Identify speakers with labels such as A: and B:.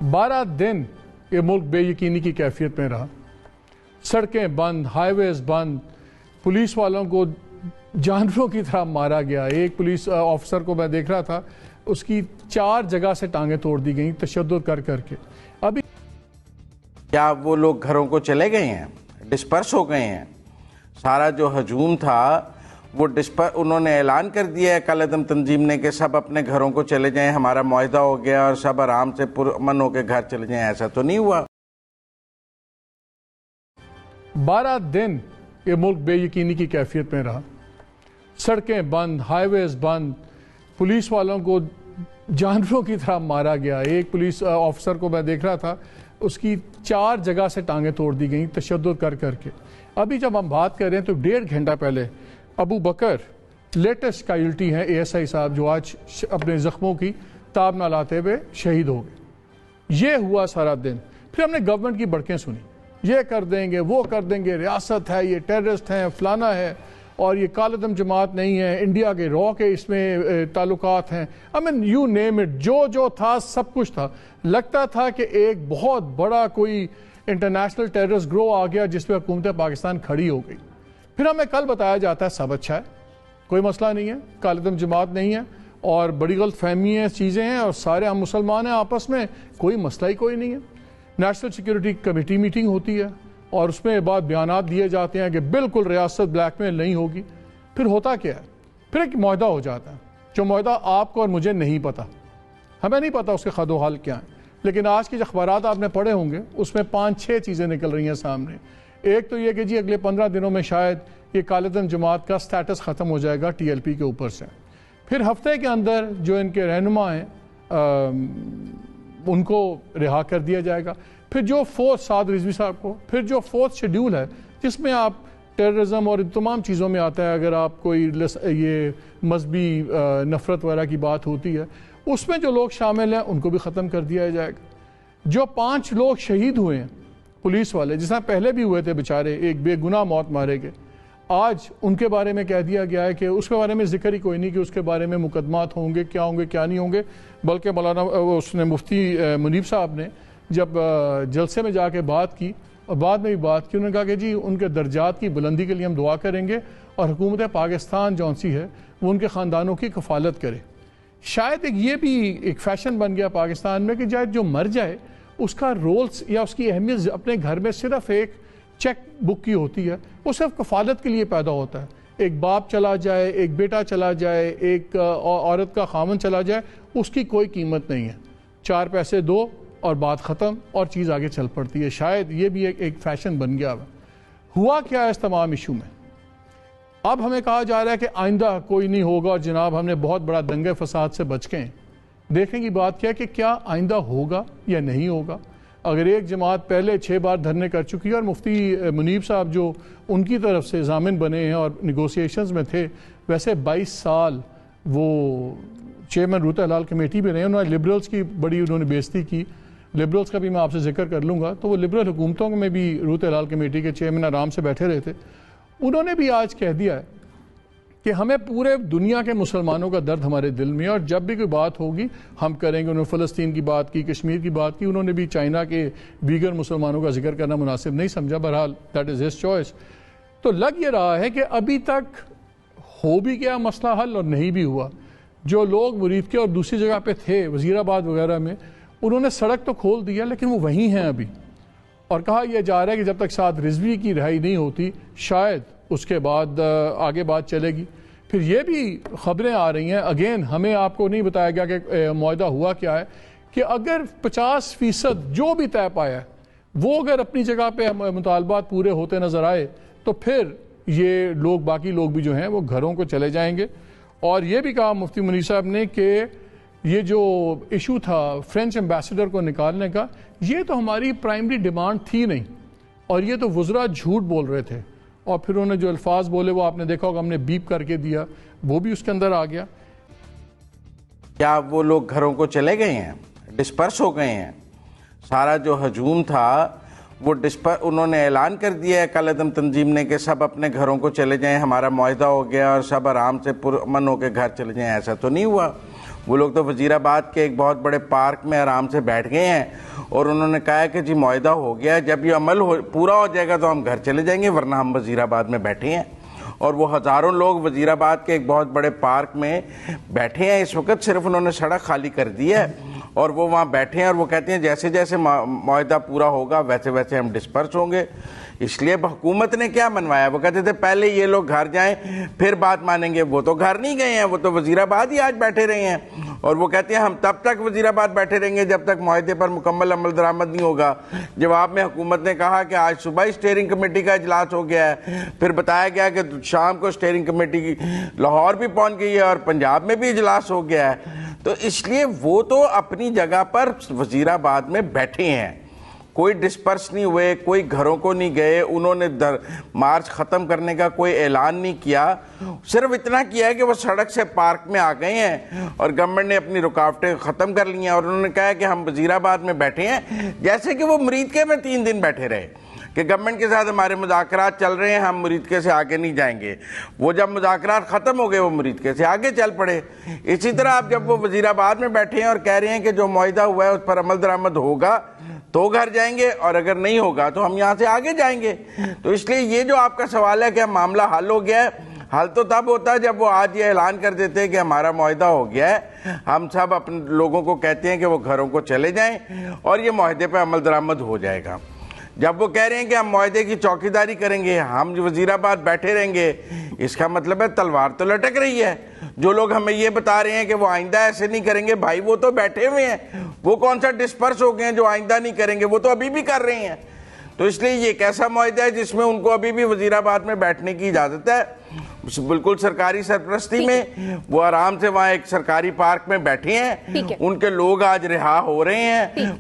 A: 12 दिन ये मुल्क बेयकीनी की कैफियत में रहा। सड़कें बंद, हाईवेज बंद, पुलिस वालों को जानवरों की तरह मारा गया। एक पुलिस ऑफिसर को मैं देख रहा था, उसकी 4 जगह से टांगें तोड़ दी गई तशद्दुद कर करके। अभी
B: क्या वो लोग घरों को चले गए हैं, डिस्पर्स हो गए हैं? सारा जो हजूम था वो उन्होंने ऐलान कर दिया है कालेदम तंजीम ने कि सब अपने घरों को चले जाएं, हमारा मुआहदा हो गया और सब आराम से पुरअमन होकर घर चले जाएं। ऐसा तो नहीं हुआ।
A: 12 दिन ये मुल्क बेयकीनी की कैफियत में रहा। सड़कें बंद, हाईवेज बंद, पुलिस वालों को जानवरों की तरह मारा गया। एक पुलिस ऑफिसर को मैं देख रहा था, उसकी 4 जगह से टांगें तोड़ दी गई तशद्दुद कर करके। अभी जब हम बात कर रहे हैं तो 1.5 घंटा पहले अबू बकर लेटेस्ट कैजुअल्टी हैं ASI साहब, जो आज अपने ज़ख्मों की ताब ना लाते हुए शहीद हो गए। ये हुआ सारा दिन। फिर हमने गवर्नमेंट की बड़कें सुनी, ये कर देंगे, वो कर देंगे, रियासत है, ये टेररिस्ट हैं, फलाना है, और ये कालेदम जमात नहीं है, इंडिया के रॉ के इसमें ताल्लुकात हैं। I mean you name it, जो था सब कुछ था। लगता था कि एक बहुत बड़ा कोई इंटरनेशनल टेररिस्ट ग्रोह आ गया जिस पर हुकूमत पाकिस्तान खड़ी हो गई। फिर हमें कल बताया जाता है सब अच्छा है, कोई मसला नहीं है, कालेदम जमात नहीं है, और बड़ी गलत फहमी है, चीज़ें हैं, और सारे हम मुसलमान हैं आपस में, कोई मसला ही कोई नहीं है। नेशनल सिक्योरिटी कमेटी मीटिंग होती है और उसमें बाद बयानात दिए जाते हैं कि बिल्कुल रियासत ब्लैकमेल नहीं होगी। फिर होता क्या है? फिर एक मुआहदा हो जाता है, जो मुआहदा आपको और मुझे नहीं पता, हमें नहीं पता उसके खदो हाल क्या है। लेकिन आज के जो अखबारात आपने पढ़े होंगे उसमें 5-6 चीज़ें निकल रही हैं सामने। एक तो ये कि जी अगले 15 दिनों में शायद ये कालेदम जमात का स्टेटस ख़त्म हो जाएगा TLP के ऊपर से। फिर हफ्ते के अंदर जो इनके रहनुमा हैं उनको रिहा कर दिया जाएगा। फिर जो साद रिजवी साहब को, फिर जो 4th शेड्यूल है जिसमें आप टेररिज्म और इन तमाम चीज़ों में आता है, अगर आप कोई ये मजहबी नफ़रत वगैरह की बात होती है, उसमें जो लोग शामिल हैं उनको भी ख़त्म कर दिया जाएगा। जो 5 लोग शहीद हुए हैं पुलिस वाले, जिस तरह पहले भी हुए थे बेचारे, एक बेगुनाह मौत मारे गए, आज उनके बारे में कह दिया गया है कि उसके बारे में जिक्र ही कोई नहीं कि उसके बारे में मुकदमात होंगे क्या नहीं होंगे। बल्कि मौलाना उसने मुफ्ती मुनीब साहब ने जब जलसे में जाके बात की और बाद में भी बात की, उन्होंने कहा कि जी उनके दर्जात की बुलंदी के लिए हम दुआ करेंगे और हुकूमत पाकिस्तान जौन सी है वो उनके ख़ानदानों की कफ़ालत करे। शायद ये भी एक फ़ैशन बन गया पाकिस्तान में कि शायद जो मर जाए उसका रोल्स या उसकी अहमियत अपने घर में सिर्फ एक चेक बुक की होती है, वो सिर्फ कफ़ालत के लिए पैदा होता है। एक बाप चला जाए, एक बेटा चला जाए, एक औरत का खामन चला जाए, उसकी कोई कीमत नहीं है। 4 पैसे दो और बात ख़त्म और चीज़ आगे चल पड़ती है। शायद ये भी एक फ़ैशन बन गया हुआ क्या है इस तमाम इशू में। अब हमें कहा जा रहा है कि आइंदा कोई नहीं होगा और जनाब हमने बहुत बड़ा दंगे फसाद से बच गए हैं। देखने की बात क्या है कि क्या आइंदा होगा या नहीं होगा। अगर एक जमात पहले 6 बार धरने कर चुकी है और मुफ्ती मुनीब साहब जो उनकी तरफ से ज़ामिन बने हैं और निगोसिएशंस में थे, वैसे 22 साल वो चेयरमैन रूत हलाल कमेटी भी रहे। उन्होंने लिबरल्स की बड़ी उन्होंने बेइज्जती की। लिबरल्स का भी मैं आपसे जिक्र कर लूँगा, तो वो लिबरल हुकूमतों में भी रूत हलाल कमेटी के चेयरमैन आराम से बैठे रहे थे। उन्होंने भी आज कह दिया है कि हमें पूरे दुनिया के मुसलमानों का दर्द हमारे दिल में है और जब भी कोई बात होगी हम करेंगे। उन्होंने फ़लस्तीन की बात की, कश्मीर की बात की, उन्होंने भी चाइना के दीगर मुसलमानों का जिक्र करना मुनासिब नहीं समझा। बहरहाल दैट इज़ हिज चॉइस। तो लग ये रहा है कि अभी तक हो भी गया मसला हल और नहीं भी हुआ। जो लोग मुरीद के और दूसरी जगह पे थे वज़ीराबाद वगैरह में, उन्होंने सड़क तो खोल दिया लेकिन वो वहीं हैं अभी। और कहा यह जा रहा है कि जब तक साद रिजवी की रिहाई नहीं होती शायद उसके बाद आगे बात चलेगी। फिर ये भी खबरें आ रही हैं, अगेन हमें आपको नहीं बताया गया कि मुआहदा हुआ क्या है, कि अगर 50% जो भी तय पाया है वो अगर अपनी जगह पे मुतालबात पूरे होते नज़र आए तो फिर ये लोग, बाकी लोग भी जो हैं वो घरों को चले जाएंगे। और ये भी कहा मुफ्ती मुनीब साहब ने कि ये जो इशू था फ्रेंच एम्बेसडर को निकालने का, ये तो हमारी प्राइमरी डिमांड थी नहीं, और ये तो वज़रा झूठ बोल रहे थे। और फिर उन्होंने जो अल्फाज बोले वो आपने देखा होगा, हमने बीप करके दिया, वो भी उसके अंदर आ गया।
B: क्या वो लोग घरों को चले गए हैं, डिस्पर्स हो गए हैं? सारा जो हजूम था वो उन्होंने ऐलान कर दिया है कालेदम तंजीम ने कि सब अपने घरों को चले जाएं, हमारा मुआहदा हो गया और सब आराम से पुरअमन होकर घर चले जाएं। ऐसा तो नहीं हुआ। وہ لوگ تو وزیر آباد کے ایک بہت بڑے پارک میں آرام سے بیٹھ گئے ہیں اور انہوں نے کہا ہے کہ جی معاہدہ ہو گیا ہے، جب یہ عمل پورا ہو جائے گا تو ہم گھر چلے جائیں گے، ورنہ ہم وزیر آباد میں بیٹھے ہیں۔ اور وہ ہزاروں لوگ وزیر آباد کے ایک بہت بڑے پارک میں بیٹھے ہیں اس وقت، صرف انہوں نے سڑک خالی کر دی ہے اور وہ وہاں بیٹھے ہیں اور وہ کہتے ہیں جیسے جیسے معاہدہ پورا ہوگا ویسے ویسے ہم ڈسپرس ہوں گے۔ اس لیے حکومت نے کیا منوایا، وہ کہتے تھے پہلے یہ لوگ گھر جائیں پھر بات مانیں گے، وہ تو گھر نہیں گئے ہیں، وہ تو وزیر آباد ہی آج بیٹھے رہے ہیں اور وہ کہتے ہیں ہم تب تک وزیر آباد بیٹھے رہیں گے جب تک معاہدے پر مکمل عمل درآمد نہیں ہوگا۔ جواب میں حکومت نے کہا کہ آج صبح اسٹیئرنگ کمیٹی کا اجلاس ہو گیا ہے، پھر بتایا گیا کہ شام کو اسٹیئرنگ کمیٹی لاہور بھی پہنچ گئی ہے اور پنجاب میں بھی اجلاس ہو گیا ہے۔ تو اس لیے وہ تو اپنی جگہ پر وزیر آباد میں بیٹھے ہیں، کوئی ڈسپرس نہیں ہوئے، کوئی گھروں کو نہیں گئے، انہوں نے مارچ ختم کرنے کا کوئی اعلان نہیں کیا، صرف اتنا کیا ہے کہ وہ سڑک سے پارک میں آ گئے ہیں اور گورنمنٹ نے اپنی رکاوٹیں ختم کر لی ہیں اور انہوں نے کہا کہ ہم وزیر آباد میں بیٹھے ہیں، جیسے کہ وہ مریدکے میں 3 دن بیٹھے رہے کہ گورنمنٹ کے ساتھ ہمارے مذاکرات چل رہے ہیں، ہم مریدکے سے آگے نہیں جائیں گے۔ وہ جب مذاکرات ختم ہو گئے وہ مریدکے سے آگے چل پڑے۔ اسی طرح آپ جب وہ وزیر آباد میں بیٹھے ہیں اور کہہ رہے ہیں کہ جو معاہدہ ہوا ہے اس پر عمل درآمد ہوگا تو گھر جائیں گے اور اگر نہیں ہوگا تو ہم یہاں سے آگے جائیں گے۔ تو اس لیے یہ جو آپ کا سوال ہے کہ معاملہ حل ہو گیا ہے، حل تو تب ہوتا ہے جب وہ آج یہ اعلان کر دیتے ہیں کہ ہمارا معاہدہ ہو گیا ہے، ہم سب اپنے لوگوں کو کہتے ہیں کہ وہ گھروں کو چلے جائیں اور یہ معاہدے پہ عمل درآمد ہو جائے گا۔ جب وہ کہہ رہے ہیں کہ ہم معاہدے کی چوکیداری کریں گے، ہم وزیر آباد بیٹھے رہیں گے، اس کا مطلب ہے تلوار تو لٹک رہی ہے۔ جو لوگ ہمیں یہ بتا رہے ہیں کہ وہ آئندہ ایسے نہیں کریں گے، بھائی وہ تو بیٹھے ہوئے ہیں، وہ کون سا ڈسپرس ہو گئے ہیں جو آئندہ نہیں کریں گے، وہ تو ابھی بھی کر رہے ہیں۔ تو اس لیے یہ ایک ایسا معاہدہ ہے جس میں ان کو ابھی بھی وزیر آباد میں بیٹھنے کی اجازت ہے، بالکل سرکاری سرپرستی میں، وہ آرام سے وہاں ایک سرکاری پارک میں بیٹھے ہیں، ان کے لوگ آج رہا ہو رہے ہیں۔